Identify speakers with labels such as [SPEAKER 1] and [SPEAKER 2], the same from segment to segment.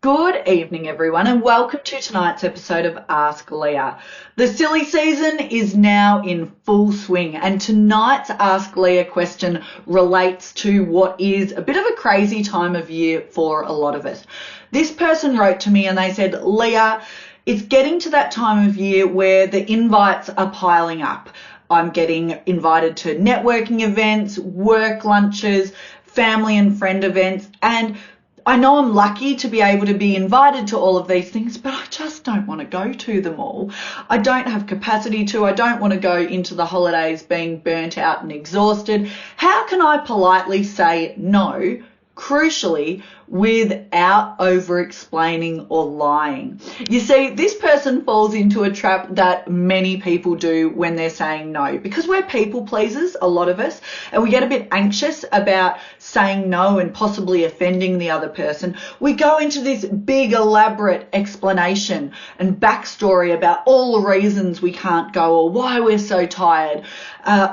[SPEAKER 1] Good evening, everyone, and welcome to tonight's episode of Ask Leah. The silly season is now in full swing, and tonight's Ask Leah question relates to what is a bit of a crazy time of year for a lot of us. This person wrote to me and they said, Leah, it's getting to that time of year where the invites are piling up. I'm getting invited to networking events, work lunches, family and friend events, and I know I'm lucky to be able to be invited to all of these things, but I just don't want to go to them all. I don't have capacity to. I don't want to go into the holidays being burnt out and exhausted. How can I politely say no, crucially, without over-explaining or lying? You see, this person falls into a trap that many people do when they're saying no, because we're people pleasers, a lot of us, and we get a bit anxious about saying no and possibly offending the other person. We go into this big elaborate explanation and backstory about all the reasons we can't go or why we're so tired,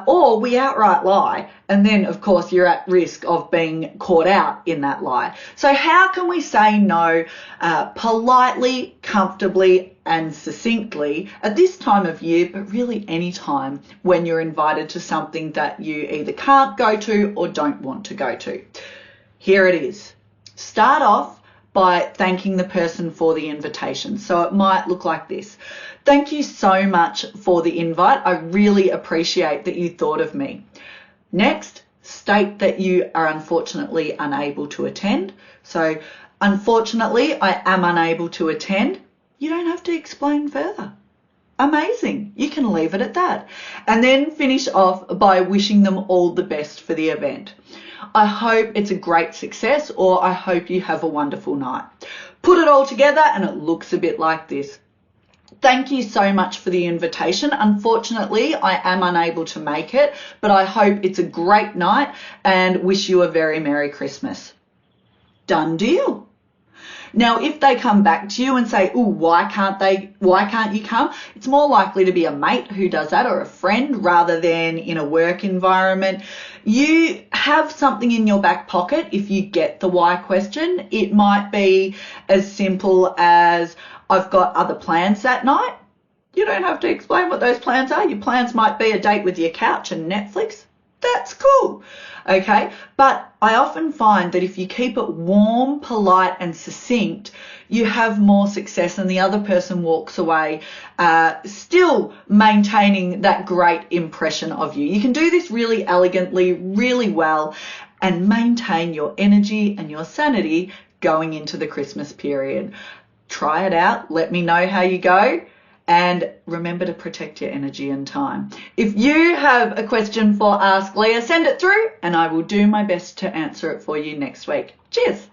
[SPEAKER 1] or we outright lie. And then, of course, you're at risk of being caught out in that lie. So how can we say no politely, comfortably and succinctly at this time of year, but really any time when you're invited to something that you either can't go to or don't want to go to? Here it is. Start off by thanking the person for the invitation. So it might look like this. Thank you so much for the invite. I really appreciate that you thought of me. Next, state that you are unfortunately unable to attend. So, unfortunately, I am unable to attend. You don't have to explain further. Amazing. You can leave it at that. And then finish off by wishing them all the best for the event. I hope it's a great success, or I hope you have a wonderful night. Put it all together and it looks a bit like this. Thank you so much for the invitation. Unfortunately, I am unable to make it, but I hope it's a great night and wish you a very Merry Christmas. Done deal. Now, if they come back to you and say, "Oh, why can't you come?" It's more likely to be a mate who does that or a friend rather than in a work environment. You have something in your back pocket if you get the why question. It might be as simple as, I've got other plans that night. You don't have to explain what those plans are. Your plans might be a date with your couch and Netflix. That's cool. Okay. But I often find that if you keep it warm, polite and succinct, you have more success and the other person walks away still maintaining that great impression of you. You can do this really elegantly, really well, and maintain your energy and your sanity going into the Christmas period. Try it out. Let me know how you go. And remember to protect your energy and time. If you have a question for Ask Leah, send it through and I will do my best to answer it for you next week. Cheers.